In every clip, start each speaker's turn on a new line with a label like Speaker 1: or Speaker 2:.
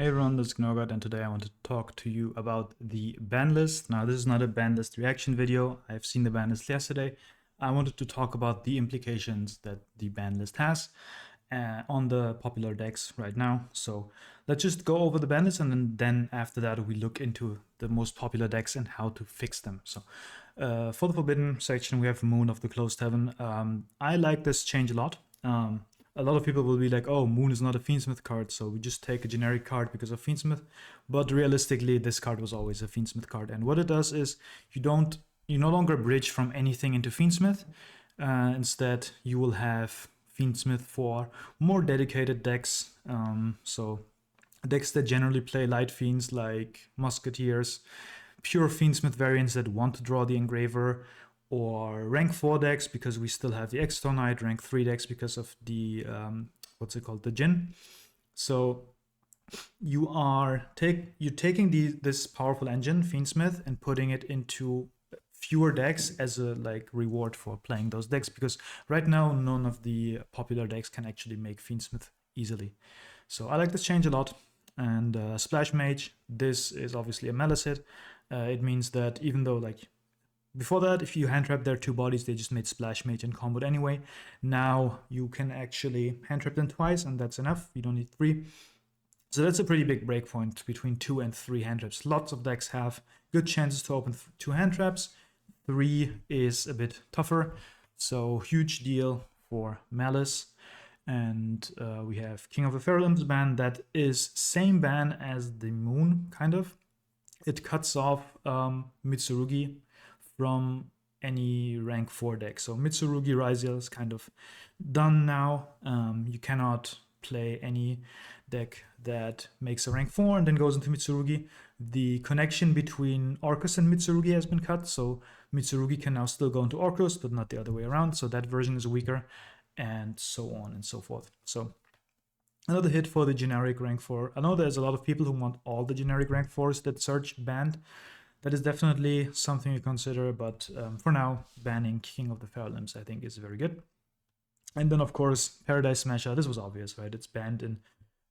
Speaker 1: Hey everyone, this is Gnorgot, and today I want to talk to you about the ban list. Now, this is not a ban list reaction video. I've seen the ban list yesterday. I wanted to talk about the implications that the ban list has on the popular decks right now. So let's just go over the ban list, and then after that we look into the most popular decks and how to fix them. So for the Forbidden section, we have Moon of the Closed Heaven. I like this change a lot. A lot of people will be like, oh, Moon is not a Fiendsmith card, so we just take a generic card because of Fiendsmith. But realistically, this card was always a Fiendsmith card. And what it does is you no longer bridge from anything into Fiendsmith. Instead, you will have Fiendsmith for more dedicated decks. So decks that generally play light fiends like Musketeers, pure Fiendsmith variants that want to draw the Engraver, or rank 4 decks because we still have the Extra Knight, rank 3 decks because of the, the Djinn. So you're taking this powerful engine, Fiendsmith, and putting it into fewer decks as a reward for playing those decks, because right now none of the popular decks can actually make Fiendsmith easily. So I like this change a lot. And Splash Mage, this is obviously a Malice hit. It means that even though before that, if you hand trap their 2 bodies, they just made Splash Mage and comboed anyway. Now you can actually hand trap them twice, and that's enough. You don't need 3. So that's a pretty big breakpoint between 2 and 3 hand traps. Lots of decks have good chances to open 2 hand traps. 3 is a bit tougher. So huge deal for Malice. And we have King of the Feral Imps ban. That is same ban as the Moon, kind of. It cuts off Mitsurugi from any rank 4 deck. So Mitsurugi Raziel is kind of done now. You cannot play any deck that makes a rank 4 and then goes into Mitsurugi. The connection between Orcus and Mitsurugi has been cut, so Mitsurugi can now still go into Orcus, but not the other way around, so that version is weaker, and so on and so forth. So another hit for the generic rank 4. I know there's a lot of people who want all the generic rank 4s that Search banned. That is definitely something to consider, but for now, banning King of the Feral Imps I think is very good. And then, of course, Paradise Smasher. This was obvious, right? It's banned in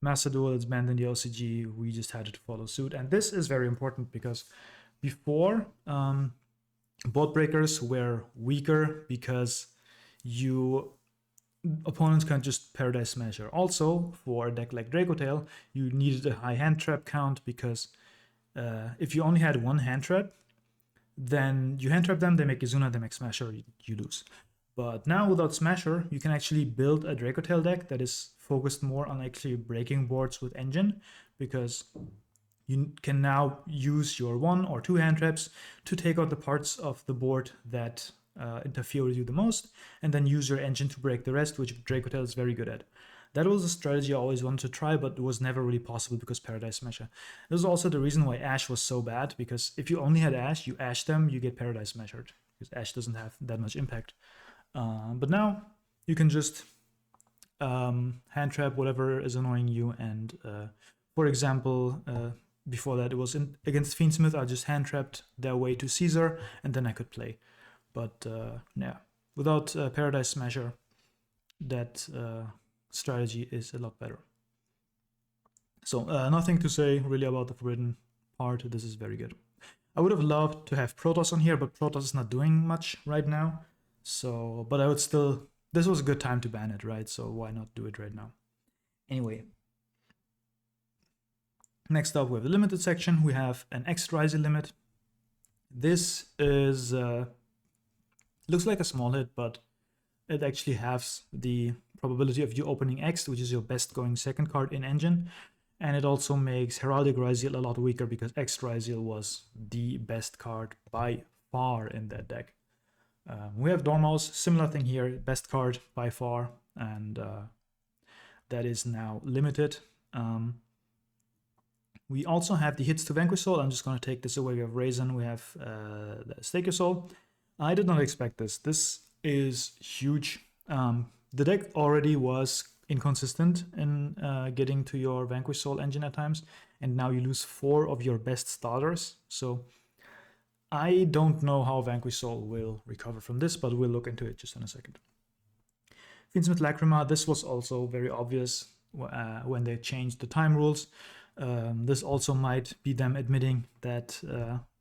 Speaker 1: Master Duel, it's banned in the OCG. We just had to follow suit. And this is very important because before, board breakers were weaker because opponents can just Paradise Smasher. Also, for a deck like Dracotail, you needed a high hand trap count because if you only had 1 hand trap, then you hand trap them, they make Izuna, they make Smasher, you lose. But now without Smasher, you can actually build a Dracotail deck that is focused more on actually breaking boards with Engine, because you can now use your 1 or 2 hand traps to take out the parts of the board that interfere with you the most, and then use your Engine to break the rest, which Dracotail is very good at. That was a strategy I always wanted to try, but it was never really possible because Paradise Smasher. This is also the reason why Ash was so bad, because if you only had Ash, you Ash them, you get Paradise Smashed, because Ash doesn't have that much impact. But now you can just hand trap whatever is annoying you, and for example, before that it was against Fiendsmith, I just hand trapped their way to Caesar, and then I could play. But yeah, without Paradise Smasher, that strategy is a lot better. So nothing to say really about the Forbidden part. This is very good. I would have loved to have Protoss on here, but Protoss is not doing much right now. So, but I would still, this was a good time to ban it, right? So why not do it right now? Anyway, next up we have the limited section. We have an X-Raziel limit. This is looks like a small hit, but it actually halves the probability of you opening X, which is your best going second card in Engine. And it also makes Heraldic Raziel a lot weaker because X-Raziel was the best card by far in that deck. We have Dormouse, similar thing here, best card by far, and that is now limited. We also have the hits to Vanquish Soul. I'm just going to take this away. We have Raisin, we have Stake Your Soul. I did not expect this. This is huge. The deck already was inconsistent in getting to your Vanquish Soul engine at times, and now you lose 4 of your best starters. So I don't know how Vanquish Soul will recover from this, but we'll look into it just in a second. Fiendsmith Lacrima, this was also very obvious when they changed the time rules. This also might be them admitting that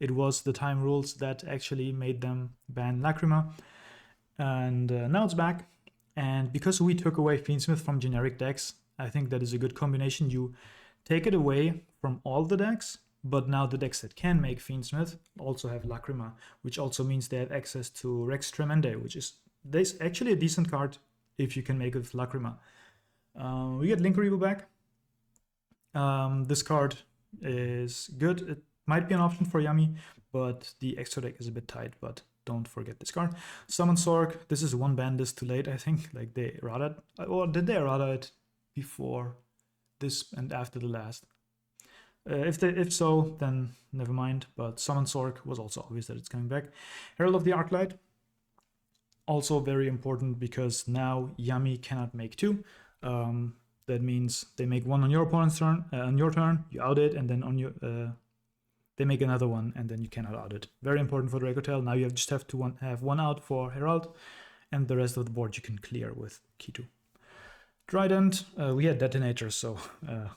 Speaker 1: it was the time rules that actually made them ban Lacrima. And now it's back. And because we took away Fiendsmith from generic decks, I think that is a good combination. You take it away from all the decks, but now the decks that can make Fiendsmith also have Lacrima, which also means they have access to Rex Tremende, which is actually a decent card if you can make it with Lacrima. We get Link Rebo back. This card is good. It might be an option for Yami, but the extra deck is a bit tight, but don't forget this card. Summon Sork. This is one Banlist too late, I think. Like they errata it. Or did they errata it before this and after the last? If so, then never mind. But Summon Sork was also obvious that it's coming back. Herald of the Arclight. Also very important because now Yami cannot make two. That means they make one on your opponent's turn, on your turn, you out it, and then on your they make another one, and then you cannot out it. Very important for Dracotail. Now you just have to have one out for Herald, and the rest of the board you can clear with Key 2. Trident, we had Detonators, so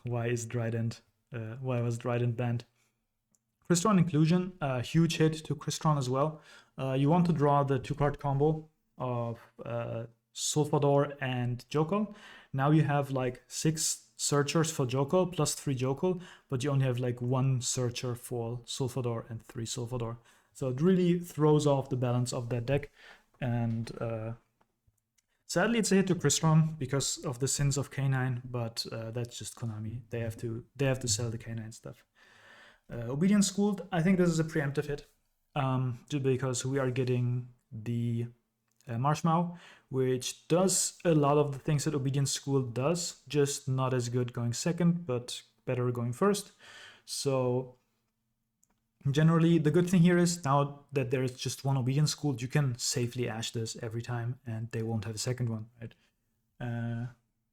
Speaker 1: why is Trident? Why was Trident banned? Crystron Inclusion, huge hit to Crystron as well. You want to draw the 2-card combo of Sulfador and Jokal. Now you have like 6 searchers for Jokal plus 3 Jokal, but you only have like 1 searcher for Sulfador and 3 Sulfador. So it really throws off the balance of that deck. And sadly, it's a hit to Crystron because of the sins of K9, but that's just Konami. They have to sell the K9 stuff. Obedience Schooled, I think this is a preemptive hit, because we are getting the Marshmallow, which does a lot of the things that Obedience School does, just not as good going second, but better going first. So generally, the good thing here is now that there is just one Obedience School, you can safely Ash this every time, and they won't have a second one, right?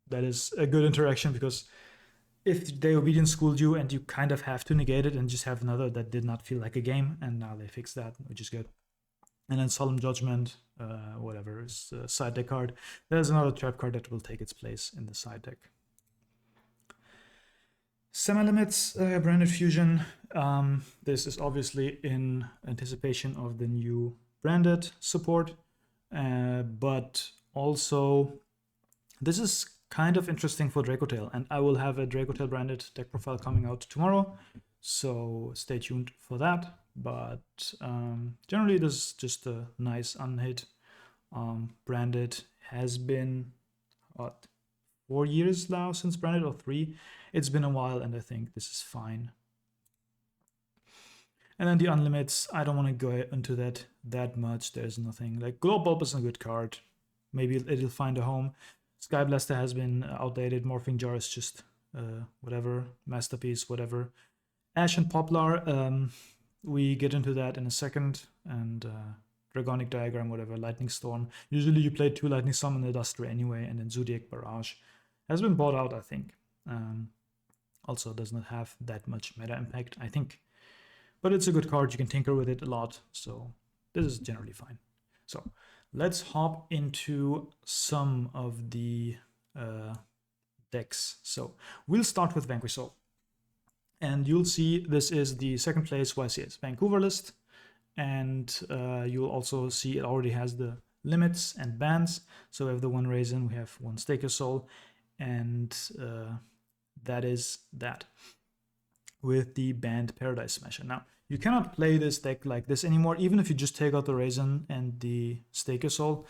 Speaker 1: That is a good interaction, because if they Obedience Schooled you and you kind of have to negate it and just have another, that did not feel like a game, and now they fixed that, which is good. And then Solemn Judgment, whatever, is a side deck card. There's another trap card that will take its place in the side deck. Semi-limits, Branded Fusion. This is obviously in anticipation of the new Branded support, but also this is kind of interesting for Dracotail, and I will have a Dracotail Branded deck profile coming out tomorrow, so stay tuned for that. But generally, this is just a nice unhit. Branded has been, what, 4 years now since Branded, or 3? It's been a while, and I think this is fine. And then the unlimits, I don't want to go into that much. There's nothing. Like, Globe Bulb is a good card. Maybe it'll find a home. Sky Blaster has been outdated. Morphing Jar is just whatever. Masterpiece, whatever. Ash and Poplar, we get into that in a second. And Dragonic Diagram, whatever. Lightning Storm. Usually you play 2 Lightning Storm in the Duster anyway, and then Zodiac Barrage has been bought out, I think. Also does not have that much meta impact, I think. But it's a good card. You can tinker with it a lot. So this is generally fine. So let's hop into some of the decks. So we'll start with Vanquish Soul. And you'll see this is the second place YCS Vancouver list. And you'll also see it already has the limits and bans. So we have the 1 Raisin, we have 1 Staker Soul, and that is that. With the banned Paradise Smasher. Now, you cannot play this deck like this anymore, even if you just take out the Raisin and the Staker Soul.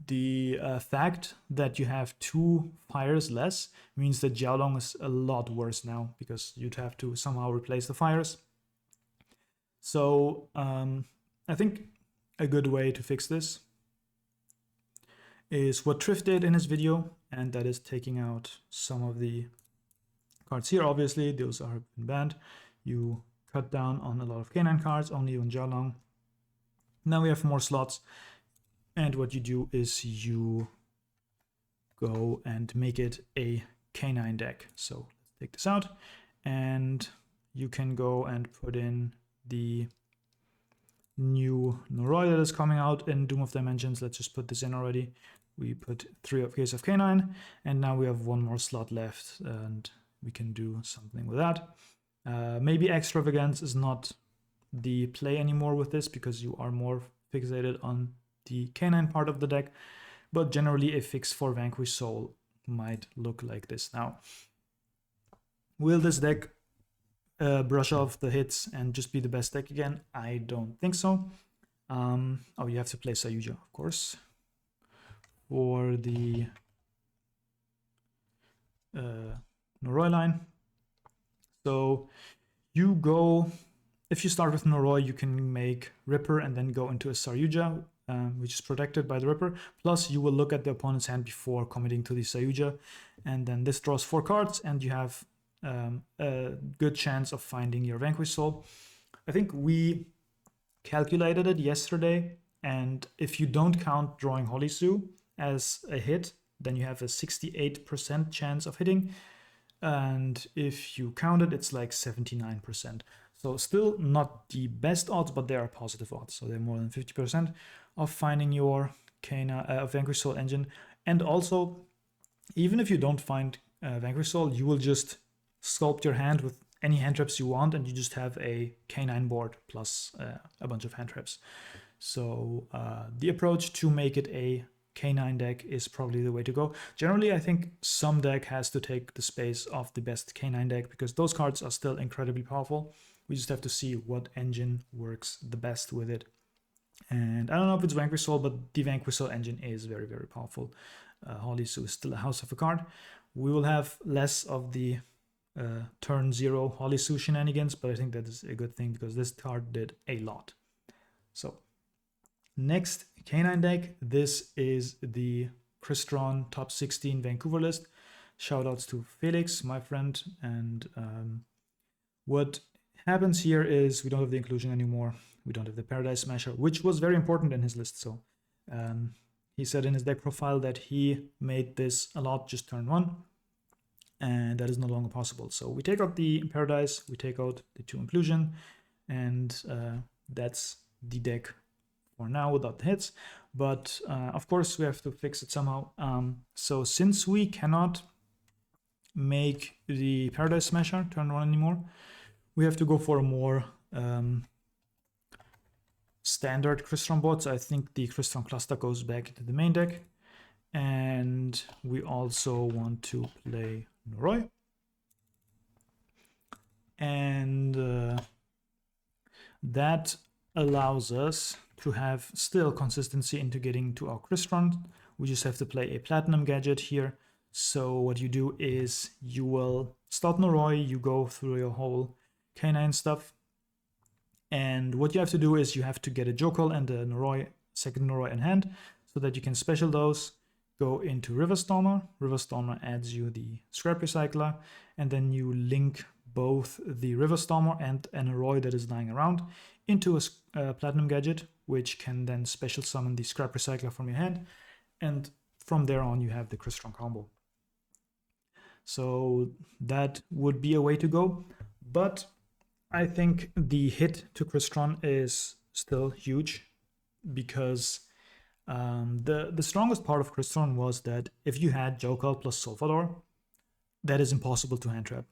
Speaker 1: The fact that you have 2 fires less means that Jiaolong is a lot worse now, because you'd have to somehow replace the fires. So, I think a good way to fix this is what Triff did in his video, and that is taking out some of the cards here. Obviously, those are banned. You cut down on a lot of K9 cards, only on Jiaolong. Now we have more slots, and what you do is you go and make it a K9 deck. So let's take this out, and you can go and put in the new Noroi that is coming out in Doom of Dimensions. Let's just put this in already. We put 3 of Case of K9, and now we have 1 more slot left, and we can do something with that. Maybe Extravagance is not the play anymore with this because you are more fixated on the canine part of the deck, but generally a fix for Vanquish Soul might look like this. Now, will this deck brush off the hits and just be the best deck again? I don't think so. Oh, you have to play Sayuja, of course, for the Noroi line. So you go, if you start with Noroi, you can make Ripper and then go into a Sayuja, which is protected by the Ripper. Plus, you will look at the opponent's hand before committing to the Sayuja, and then this draws 4 cards, and you have a good chance of finding your Vanquish Soul. I think we calculated it yesterday, and if you don't count drawing Holy Sue as a hit, then you have a 68% chance of hitting, and if you count it, it's like 79%. So still not the best odds, but they are positive odds. So they're more than 50% of finding your Vanquish Soul engine. And also, even if you don't find Vanquish Soul, you will just sculpt your hand with any hand traps you want, and you just have a K9 board plus a bunch of hand traps. So the approach to make it a K9 deck is probably the way to go. Generally, I think some deck has to take the space of the best K9 deck because those cards are still incredibly powerful. We just have to see what engine works the best with it. And I don't know if it's Vanquish Soul, but the Vanquish Soul engine is very, very powerful. Holy Sue is still a house of a card. We will have less of the turn 0 Holy Sue shenanigans, but I think that is a good thing because this card did a lot. So next K9 deck, this is the Crystron top 16 Vancouver list. Shoutouts to Felix, my friend. And what happens here is we don't have the inclusion anymore. We don't have the Paradise Smasher, which was very important in his list. So he said in his deck profile that he made this a lot just turn 1, and that is no longer possible. So we take out the Paradise, we take out the 2 inclusion, and that's the deck for now without the hits. But of course we have to fix it somehow. So since we cannot make the Paradise Smasher turn 1 anymore, we have to go for a more standard Crystron board. So I think the Crystron cluster goes back into the main deck. And we also want to play Noroi. And that allows us to have still consistency into getting to our Crystron. We just have to play a Platinum gadget here. So what you do is you will start Noroi, you go through your whole K9 stuff. And what you have to do is you have to get a Jokal and a Noroi, second Noroi in hand, so that you can special those, go into Riverstormer. Riverstormer adds you the Scrap Recycler, and then you link both the Riverstormer and a Noroi that is lying around into a Platinum gadget, which can then special summon the Scrap Recycler from your hand. And from there on, you have the Crystron combo. So that would be a way to go. But I think the hit to Crystron is still huge because the strongest part of Crystron was that if you had Jokal plus Solfador, that is impossible to hand trap.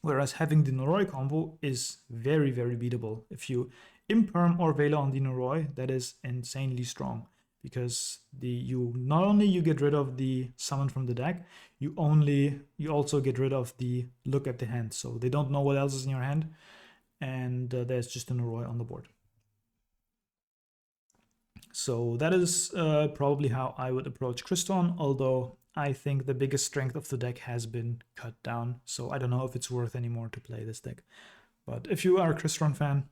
Speaker 1: Whereas having the Noroi combo is very, very beatable. If you Imperm or Vela on the Noroi, that is insanely strong because you not only you get rid of the summon from the deck, you also get rid of the look at the hand. So they don't know what else is in your hand, and there's just a Noroi on the board. So that is probably how I would approach Crystron, although I think the biggest strength of the deck has been cut down. So I don't know if it's worth anymore to play this deck. But if you are a Crystron fan,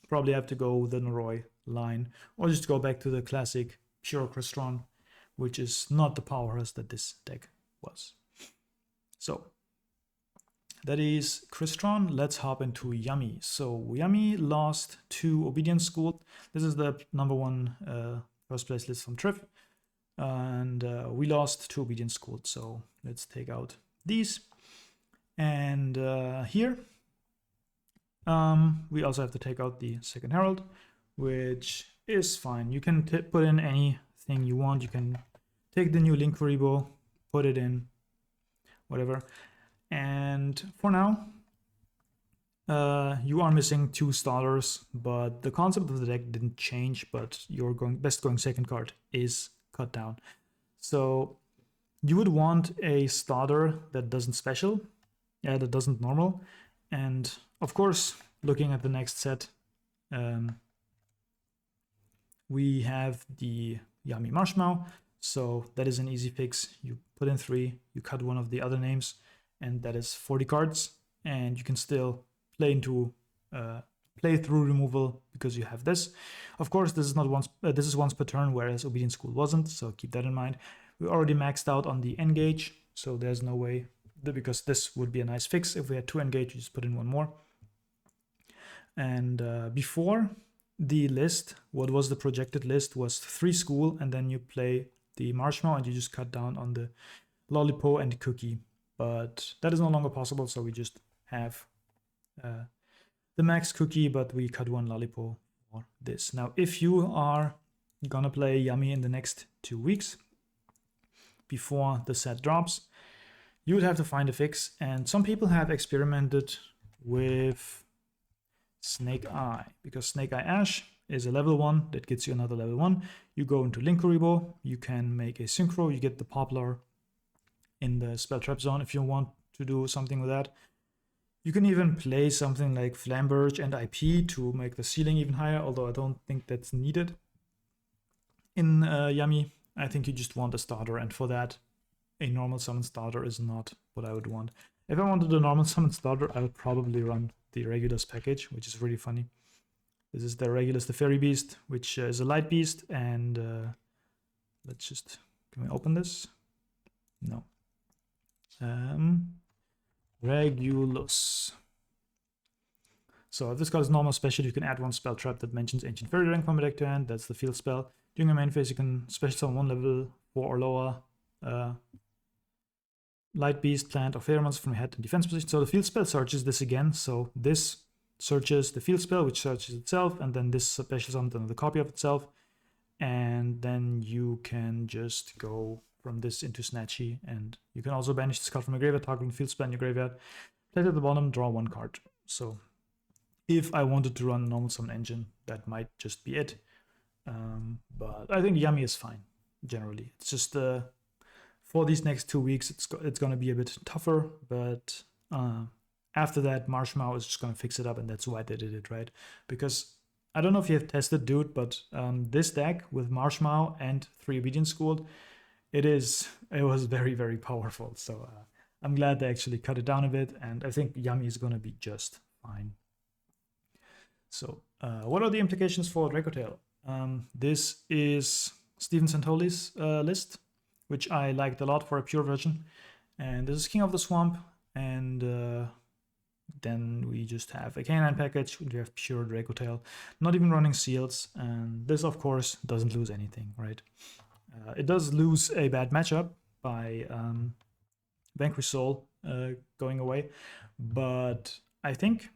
Speaker 1: probably have to go the Noroi line, or just go back to the classic pure Crystron, which is not the powerhouse that this deck was. So that is Crystron. Let's hop into Yummy. So Yummy lost to Obedience School. This is the #1 first place list from Triff. And we lost to Obedience School. So let's take out these. And here, we also have to take out the second Herald, which is fine. You can put in anything you want. You can take the new Link Kuribo, put it in, whatever. And for now, you are missing 2 starters, but the concept of the deck didn't change, but your best going second card is cut down. So you would want a starter that doesn't special, that doesn't normal. And of course, looking at the next set, we have the Yummy Marshmallow. So that is an easy fix. You put in 3, you cut one of the other names, and that is 40 cards. And you can still play into play through removal because you have this. Of course, this is not once. This is once per turn, whereas Obedient School wasn't. So keep that in mind. We already maxed out on the engage, so there's no way because this would be a nice fix. If we had 2 engage, you just put in 1 more. And before the list, what was the projected list was 3 school, and then you play the marshmallow and you just cut down on the lollipop and the cookie. But that is no longer possible, so we just have the max cookie, but we cut 1 lollipop for this. Now, if you are gonna play Yummy in the next 2 weeks before the set drops, you would have to find a fix. And some people have experimented with Snake Eye, because Snake Eye Ash is a level 1 that gets you another level 1. You go into Linkuriboh, you can make a synchro, you get the Poplar in the spell trap zone if you want to do something with that. You can even play something like Flamberge and IP to make the ceiling even higher, although I don't think that's needed in Yummy. I think you just want a starter, and for that, a normal summon starter is not what I would want. If I wanted a normal summon starter, I would probably run the Regulus package, which is really funny. This is the Regulus the Fairy Beast, which is a light beast, and let's just, can we open this? No. Regulus. So if this card is normal special, you can add 1 spell trap that mentions Ancient Fairy Ring from your deck to hand. That's the field spell. During your main phase, you can special summon 1 level 4 or lower light beast, plant, or fairy monster from your head in defense position. So the field spell searches this again. So this searches the field spell, which searches itself, and then this special summons another copy of itself. And then you can just go from this into Snatchy, and you can also banish this card from your graveyard, targeting the field spell in your graveyard. Play it at the bottom, draw 1 card. So if I wanted to run a normal summon engine, that might just be it. But I think Yummy is fine, generally. It's just for these next 2 weeks, it's going to be a bit tougher, but after that, Marshmallow is just going to fix it up, and that's why they did it, right? Because I don't know if you have tested Dude, but this deck with Marshmallow and 3 Obedient Schooled, it was very, very powerful. So I'm glad they actually cut it down a bit, and I think Yummy is going to be just fine. So what are the implications for Dracotail? This is Steven Santoli's list, which I liked a lot for a pure version. And this is King of the Swamp, and then we just have a Canine package, we have pure Dracotail, not even running seals, and this of course doesn't lose anything, right? It does lose a bad matchup by Vanquish Soul going away, but I think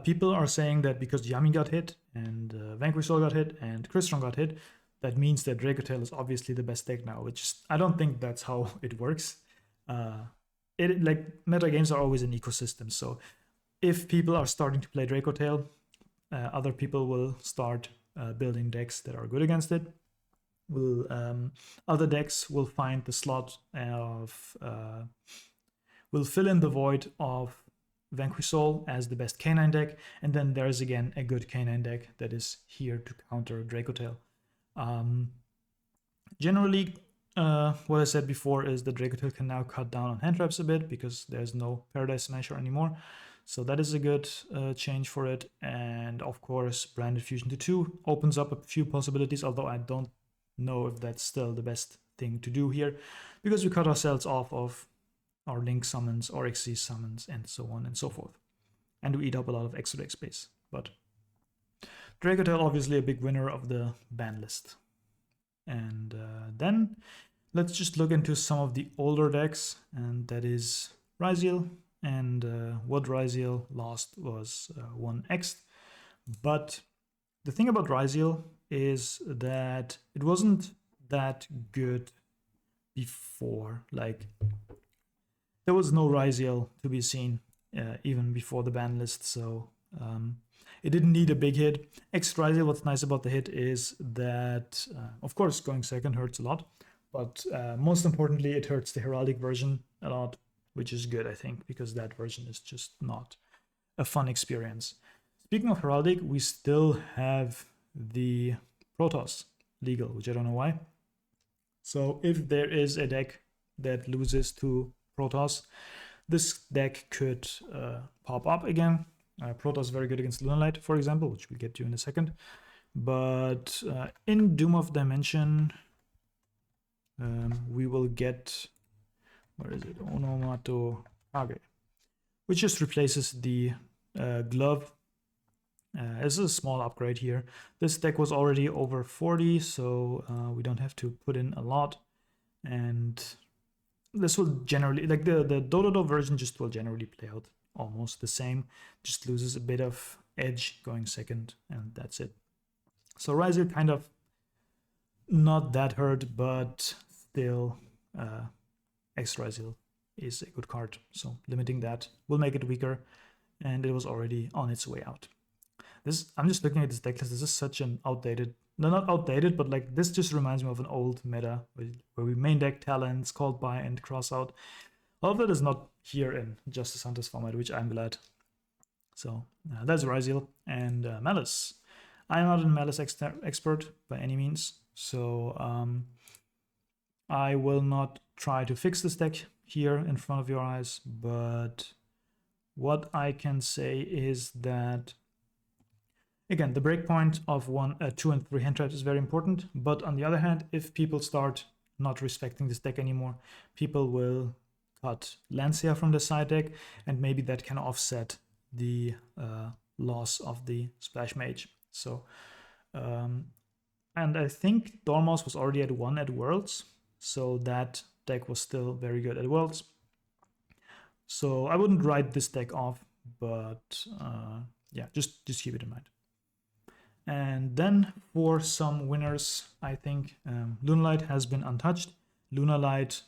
Speaker 1: people are saying that because Yami got hit and Vanquish Soul got hit and Crystron got hit, that means that Dracotail is obviously the best deck now, which I don't think that's how it works. Like meta games are always an ecosystem, so if people are starting to play Dracotail, other people will start building decks that are good against it. Other decks will find the slot of will fill in the void of Vanquish Soul as the best Canine deck, and then there's again a good Canine deck that is here to counter Dracotail. Generally, what I said before is that Dracotail can now cut down on hand traps a bit because there's no Paradise Smasher anymore. So that is a good change for it. And of course, Branded Fusion to 2 opens up a few possibilities, although I don't know if that's still the best thing to do here, because we cut ourselves off of our Link summons, or Xyz summons, and so on and so forth. And we eat up a lot of extra deck space. But Dracotail obviously a big winner of the ban list. And then let's just look into some of the older decks, and that is Ryziel. And what Ryziel lost was 1x. But the thing about Ryziel is that it wasn't that good before. Like, there was no Ryziel to be seen even before the ban list, so it didn't need a big hit. X Ryziel, what's nice about the hit is that, of course, going second hurts a lot, but most importantly, it hurts the Heraldic version a lot, which is good, I think, because that version is just not a fun experience. Speaking of Heraldic, we still have the Protoss legal, which I don't know why. So if there is a deck that loses to Protoss, this deck could pop up again. Protoss is very good against Lunalight, for example, which we'll get to in a second. But in Doom of Dimension, we will get, where is it? Onomato Kage, which just replaces the glove. This is a small upgrade here. This deck was already over 40, so we don't have to put in a lot. And this will generally, like the Dododo version just will generally play out almost the same. Just loses a bit of edge going second, and that's it. So Ryziel kind of not that hurt, but still X Ryziel is a good card. So limiting that will make it weaker, and it was already on its way out. I'm just looking at this deck list. This is such an outdated, no, not outdated, but like this just reminds me of an old meta where we main deck talents, called by, and cross out. All of that is not here in Justice Hunters format, which I'm glad. So that's Ryziel and Malice. I'm not a Malice expert by any means, so I will not try to fix this deck here in front of your eyes, but what I can say is that, again, the breakpoint of 2 and 3 hand traps is very important, but on the other hand, if people start not respecting this deck anymore, people will cut Lancia from the side deck, and maybe that can offset the loss of the Splash Mage. So, and I think Dormouse was already at 1 at Worlds, so that deck was still very good at Worlds. So I wouldn't write this deck off, but yeah, just keep it in mind. And then for some winners, I think Lunalight has been untouched. Lunalight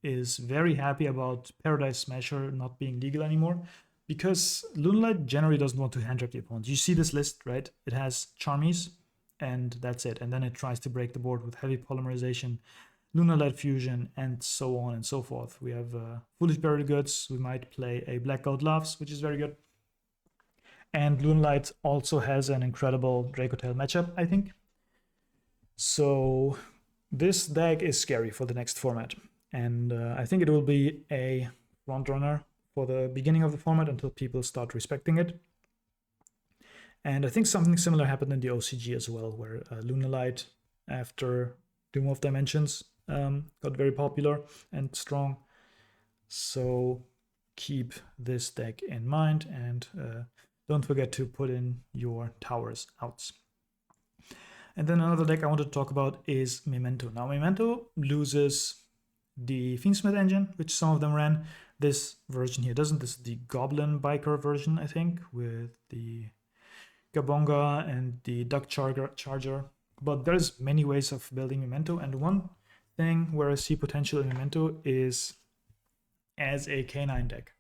Speaker 1: is very happy about Paradise Smasher not being legal anymore, because Lunalight generally doesn't want to hand trap the opponent. You see this list, right? It has Charmies, and that's it. And then it tries to break the board with Heavy Polymerization, Lunalight Fusion, and so on and so forth. We have Foolish Buried Goods. We might play a Black God Loves, which is very good. And Lunalight also has an incredible Dracotail matchup, I think. So this deck is scary for the next format. And I think it will be a frontrunner for the beginning of the format until people start respecting it. And I think something similar happened in the OCG as well, where Lunalight, after Doom of Dimensions, got very popular and strong. So keep this deck in mind, and don't forget to put in your towers outs. And then another deck I want to talk about is Memento. Now, Memento loses the Fiendsmith engine, which some of them ran. This version here doesn't. This is the Goblin Biker version, I think, with the Gabonga and the Duck Charger. But there's many ways of building Memento, and one thing where I see potential in Memento is as a K9 deck.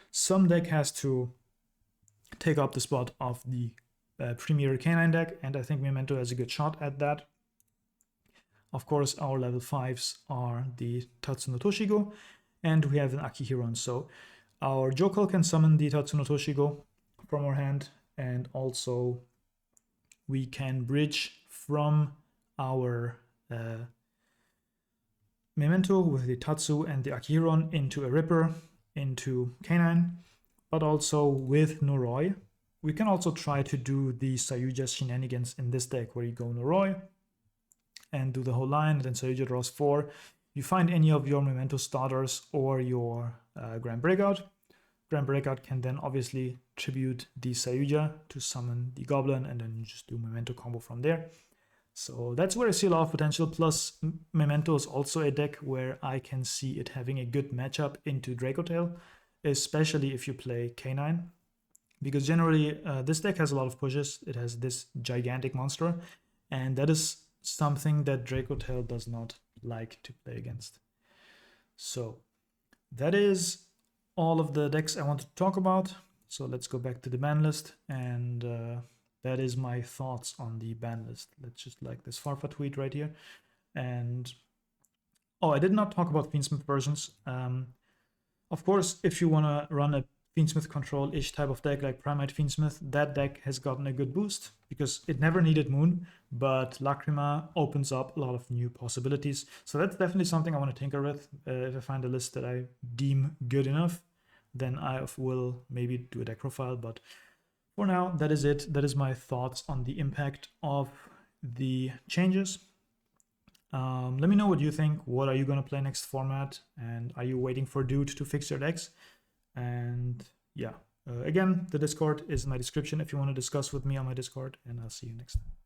Speaker 1: Some deck has to take up the spot of the premier K9 deck, and I think Memento has a good shot at that. Of course, our level 5s are the Tatsuno Toshigo, and we have an Akihiron. So our Jokal can summon the Tatsuno Toshigo from our hand, and also we can bridge from our Memento with the Tatsu and the Akihiron into a Ripper, into K9, but also with Noroi. We can also try to do the Sayuja shenanigans in this deck, where you go Noroi and do the whole line, and then Sayuja draws 4. You find any of your Memento starters or your Grand Breakout. Grand Breakout can then obviously tribute the Sayuja to summon the Goblin, and then you just do Memento combo from there. So that's where I see a lot of potential. Plus, Memento is also a deck where I can see it having a good matchup into Dracotail, especially if you play K9. Because generally, this deck has a lot of pushes. It has this gigantic monster, and that is something that Dracotail does not like to play against. So that is all of the decks I want to talk about. So let's go back to the ban list, and that is my thoughts on the ban list. Let's just like this Farfa tweet right here. And oh, I did not talk about Fiendsmith versions. Of course, if you want to run a Fiendsmith control-ish type of deck like Primate Fiendsmith, that deck has gotten a good boost because it never needed Moon, but Lacrima opens up a lot of new possibilities. So that's definitely something I want to tinker with. If I find a list that I deem good enough, then I will maybe do a deck profile. But for now, that is it. That is my thoughts on the impact of the changes. Let me know what you think. What are you going to play next format? And are you waiting for Dude to fix your decks? And yeah, again, the Discord is in my description if you want to discuss with me on my Discord, and I'll see you next time.